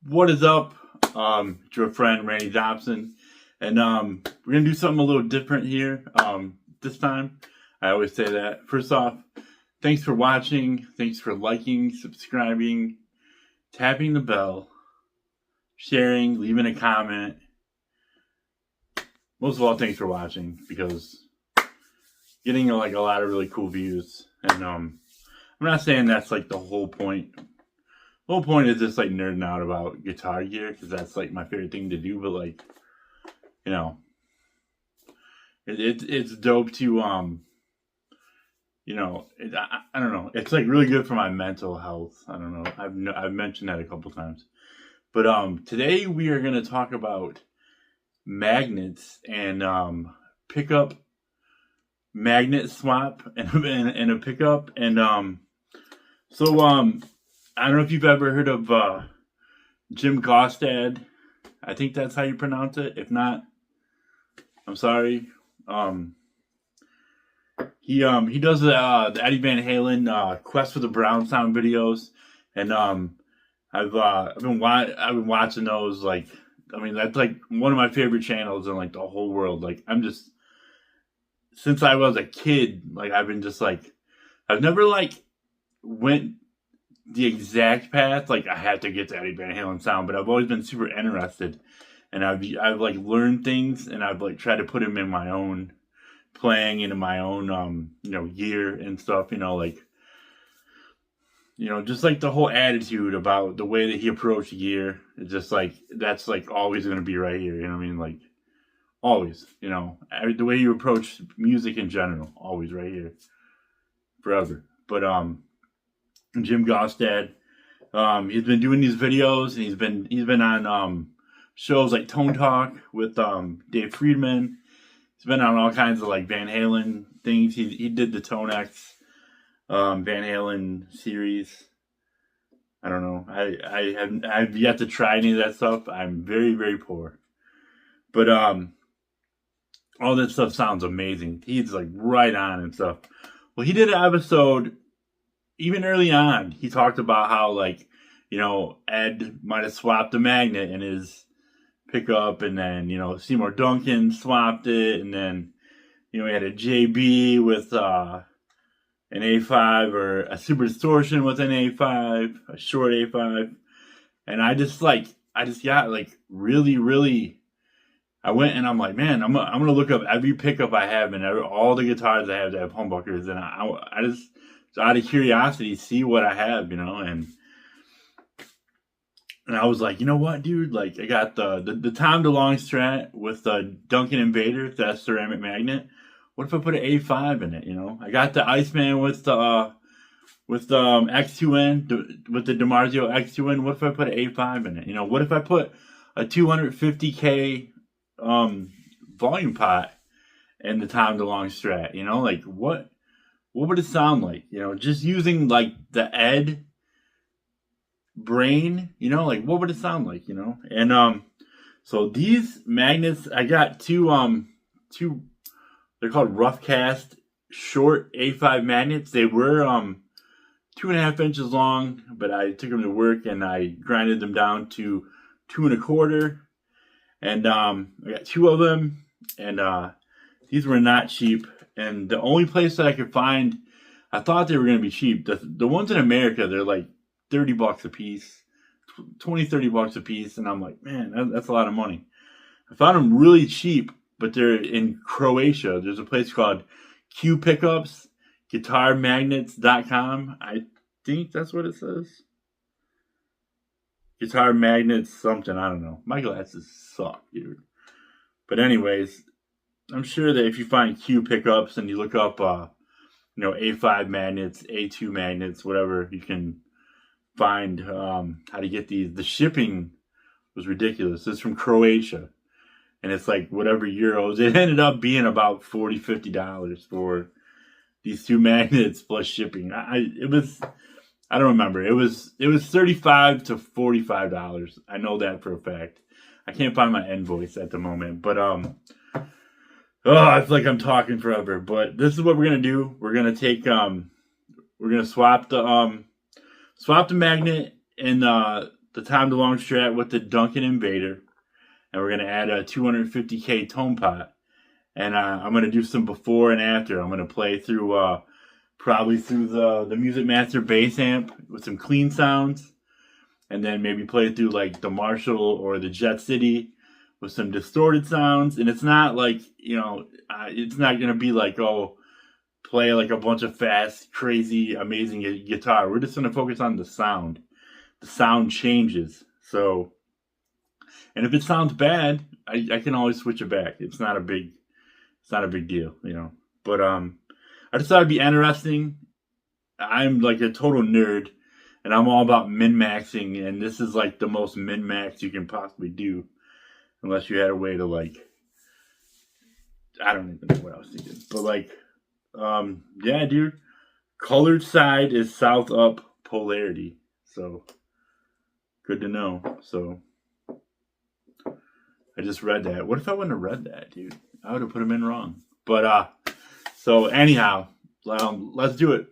What is up? It's your friend Randy Dobson, and we're gonna do something a little different here. This time, I always say that. First off, thanks for watching. Thanks for liking, subscribing, tapping the bell, sharing, leaving a comment. Most of all, thanks for watching because getting like a lot of really cool views. And I'm not saying that's like the whole point. The whole point is just like nerding out about guitar gear because that's like my favorite thing to do. But like, you know, it's dope to I don't know. It's like really good for my mental health. I don't know. I've mentioned that a couple times. But today we are gonna talk about magnets and pick up magnet swap and a pickup and so I don't know if you've ever heard of Jim Gaustad. I think that's how you pronounce it. If not, I'm sorry. He does the Eddie Van Halen Quest for the Brown Sound videos, and I've been watching those. Like, I mean, that's like one of my favorite channels in like the whole world. Like, I'm just, since I was a kid, like I've been just like, I've never like went the exact path. Like I had to get to Eddie Van Halen sound, but I've always been super interested, and I've like learned things, and I've like tried to put them in my own playing, into my own gear and stuff. Like just like the whole attitude about the way that he approached gear. It's just like that's like always gonna be right here. You know what I mean? Like always. The way you approach music in general, always right here, forever. But Jim Gaustad, he's been doing these videos, and he's been on shows like Tone Talk with Dave Friedman. He's been on all kinds of like Van Halen things. He did the Tone X Van Halen series. I don't know. I've yet to try any of that stuff. I'm very, very poor. But all that stuff sounds amazing. He's like right on and stuff. Well, he did an episode even early on. He talked about how like, Ed might have swapped a magnet in his pickup, and then, Seymour Duncan swapped it, and then, he had a JB with an A5 or a Super Distortion with an A5, a short A5. And I just got like really, really, I went and I'm like, man, I'm gonna look up every pickup I have and all the guitars I have that have humbuckers, and I just out of curiosity see what I have, and I was like, you know what, dude? Like, I got the Delonge Strat with the Duncan Invader, that ceramic magnet. What if I put an A5 in it? I got the Iceman with the X2N, with the DiMarzio X2N. What if I put an A5 in it? What if I put a 250K volume pot in the Tom DeLonge Strat? Like what would it sound like? Just using like the Ed brain, like what would it sound like? And so these magnets, I got two, they're called rough cast short A5 magnets. They were 2.5 inches long, but I took them to work and I grinded them down to 2 1/4. And I got 2 of them, and these were not cheap. And the only place that I could find, I thought they were going to be cheap. The ones in America, they're like $30 a piece, $20-$30 a piece. And I'm like, man, that's a lot of money. I found them really cheap, but they're in Croatia. There's a place called Q Pickups, guitarmagnets.com. I think that's what it says. Guitar magnets something, I don't know. My glasses suck, dude. But anyways, I'm sure that if you find Q Pickups and you look up A5 magnets, A2 magnets, whatever, you can find how to get these. The shipping was ridiculous. It's from Croatia, and it's like whatever euros. It ended up being about $40-$50 for these 2 magnets plus shipping. I don't remember. It was $35 to $45. I know that for a fact. I can't find my invoice at the moment, but I feel like I'm talking forever. But this is what we're gonna do. We're gonna take we're gonna swap the magnet in the the Tom DeLonge Strat with the Duncan Invader, and we're gonna add a 250K tone pot. And I'm gonna do some before and after. I'm gonna play through probably through the Music Master bass amp with some clean sounds, and then maybe play through like the Marshall or the Jet City with some distorted sounds. And it's not like, it's not gonna be like, oh, play like a bunch of fast, crazy, amazing guitar. We're just gonna focus on the sound. The sound changes. So, and if it sounds bad, I can always switch it back. It's not a big deal, But I just thought it'd be interesting. I'm like a total nerd, and I'm all about min-maxing, and this is like the most min-max you can possibly do, unless you had a way to like, I don't even know what I was thinking, but like, yeah, dude, colored side is south up polarity, so good to know. So I just read that. What if I wouldn't have read that, dude? I would have put them in wrong. But so anyhow, let's do it.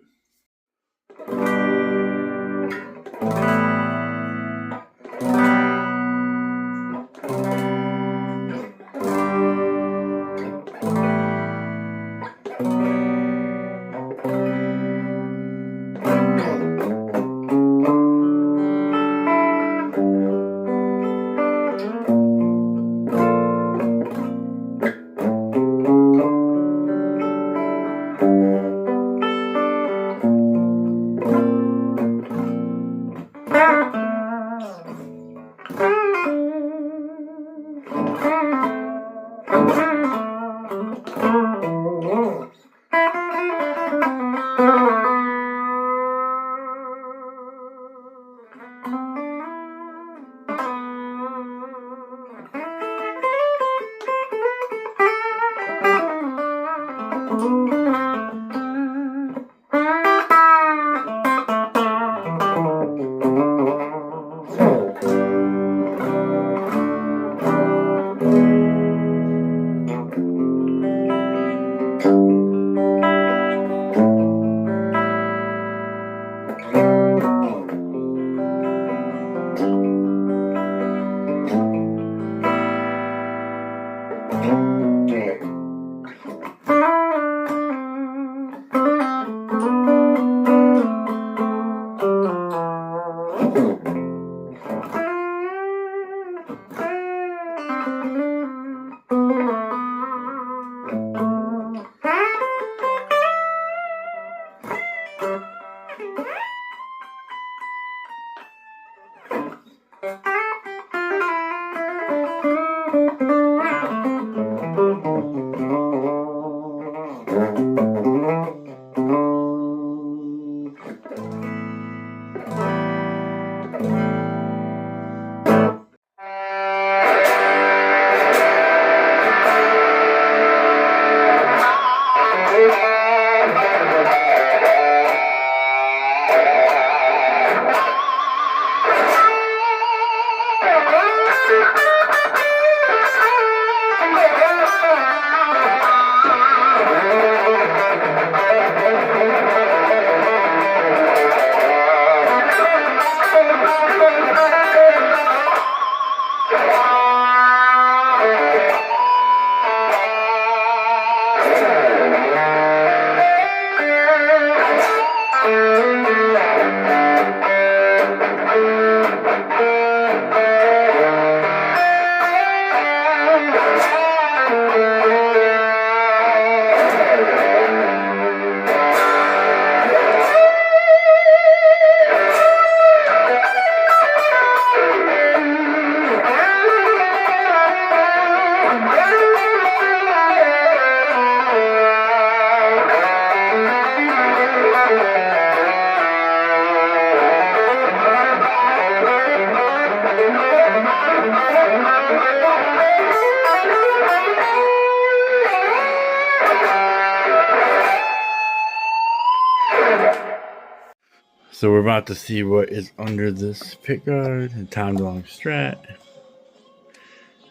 So we're about to see what is under this pickguard and Tom DeLonge Strat.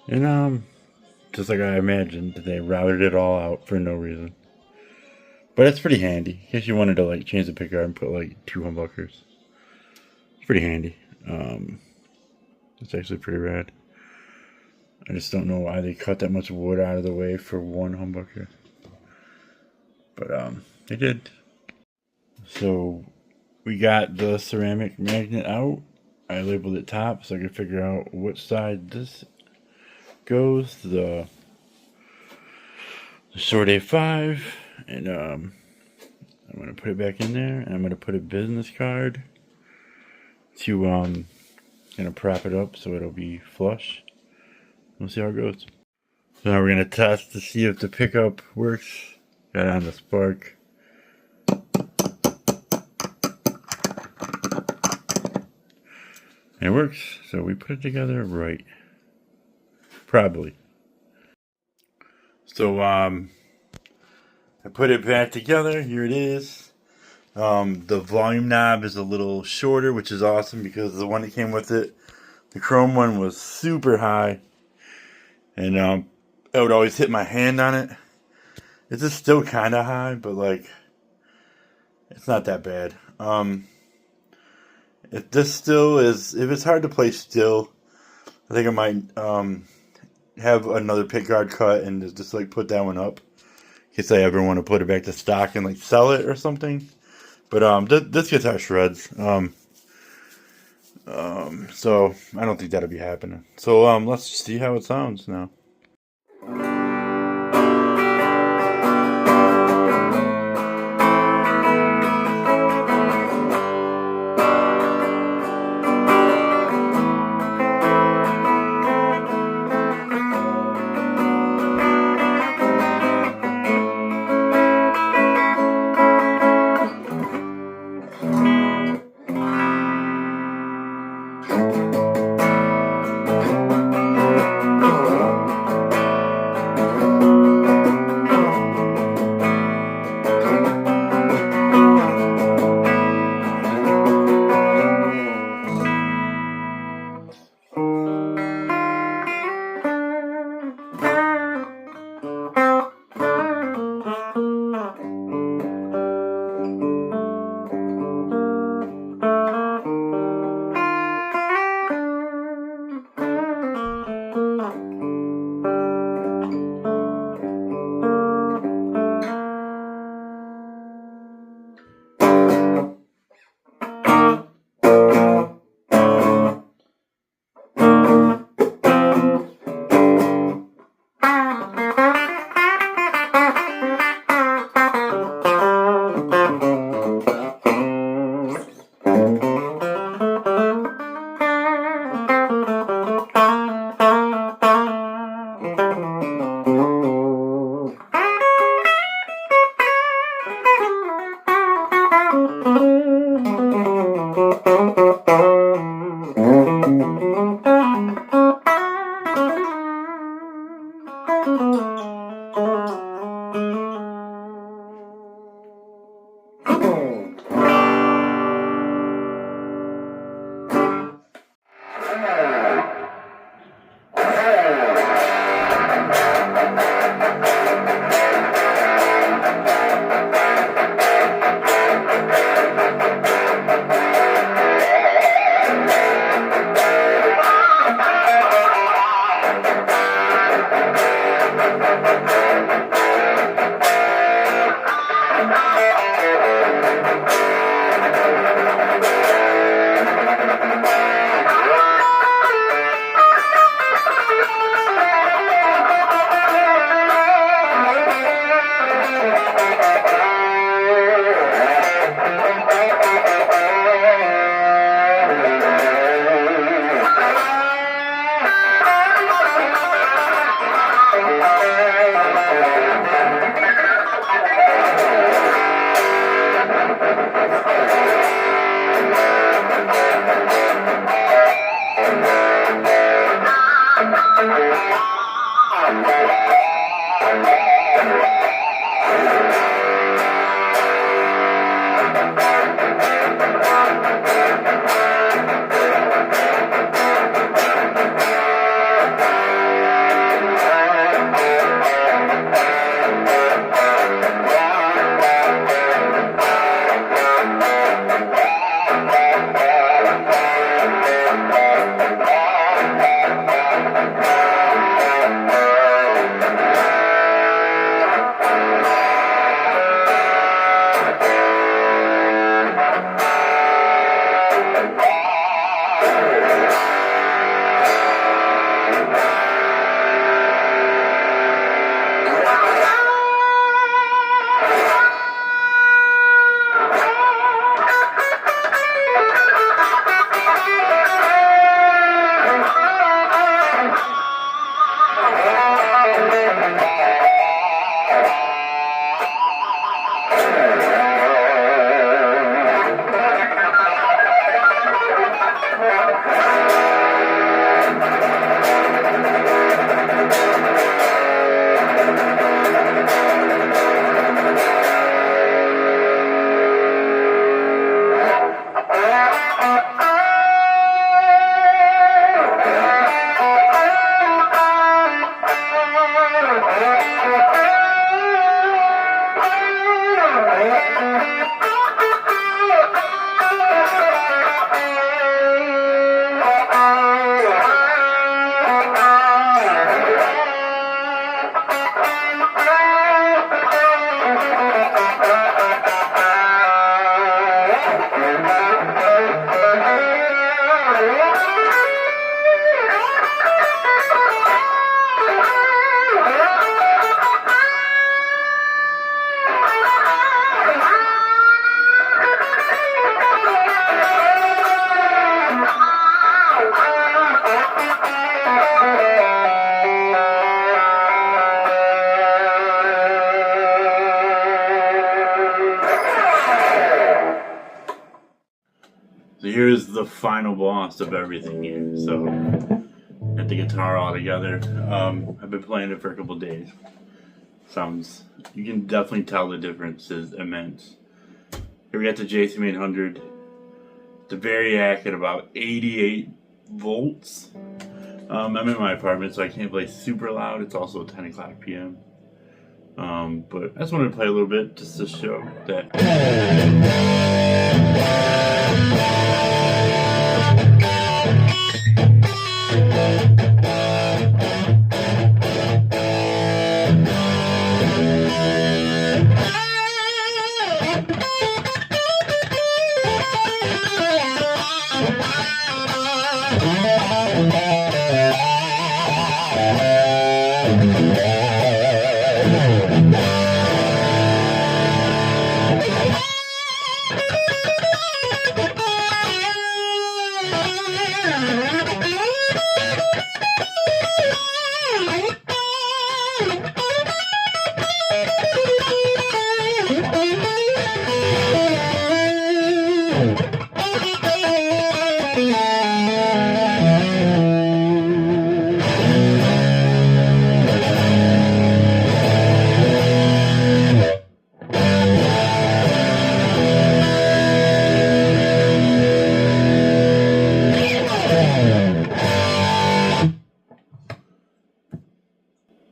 And just like I imagined, they routed it all out for no reason. But it's pretty handy. In case you wanted to like change the pickguard and put like 2 humbuckers. It's pretty handy. It's actually pretty rad. I just don't know why they cut that much wood out of the way for one humbucker. But they did. So we got the ceramic magnet out. I labeled it top so I could figure out which side this goes. The short A5, and I'm gonna put it back in there, and I'm gonna put a business card to gonna prop it up so it'll be flush. We'll see how it goes. So now we're gonna test to see if the pickup works. Got it on the spark. And it works. So we put it together right. Probably. So I put it back together. Here it is. The volume knob is a little shorter, which is awesome because the one that came with it, the chrome one, was super high. And I would always hit my hand on it. It's just still kind of high, but like, it's not that bad. If this still is, if it's hard to play still, I think I might have another pick guard cut and just like put that one up in case I ever want to put it back to stock and like sell it or something. But this guitar shreds. So I don't think that'll be happening. So let's see how it sounds now. So here's the final boss of everything here. So, get the guitar all together. I've been playing it for a couple days. You can definitely tell the difference is immense. Here we got the JC800. It's a Variac at about 88 volts. I'm in my apartment, so I can't play super loud. It's also 10 o'clock p.m. But I just wanted to play a little bit just to show that.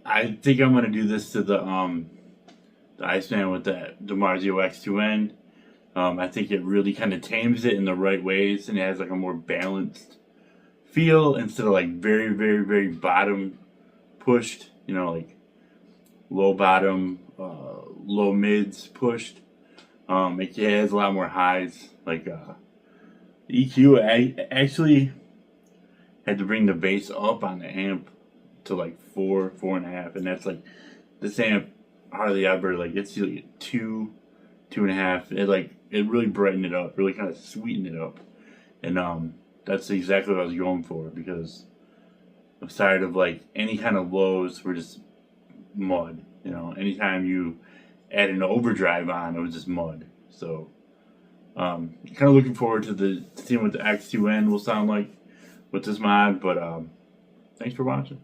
I think I'm gonna do this to the Iceman with the DiMarzio X2N. I think it really kind of tames it in the right ways, and it has like a more balanced feel instead of like very, very, very bottom pushed. You know, like low bottom, low mids pushed. It has a lot more highs. Like EQ, I actually had to bring the bass up on the amp to like 4.5, and that's like this amp hardly ever like it's like 2.5. It really brightened it up, really kind of sweetened it up, and that's exactly what I was going for, because I'm tired of like any kind of lows were just mud. You know, anytime you add an overdrive on, it was just mud. So kind of looking forward to seeing what the X2N will sound like with this mod. But thanks for watching.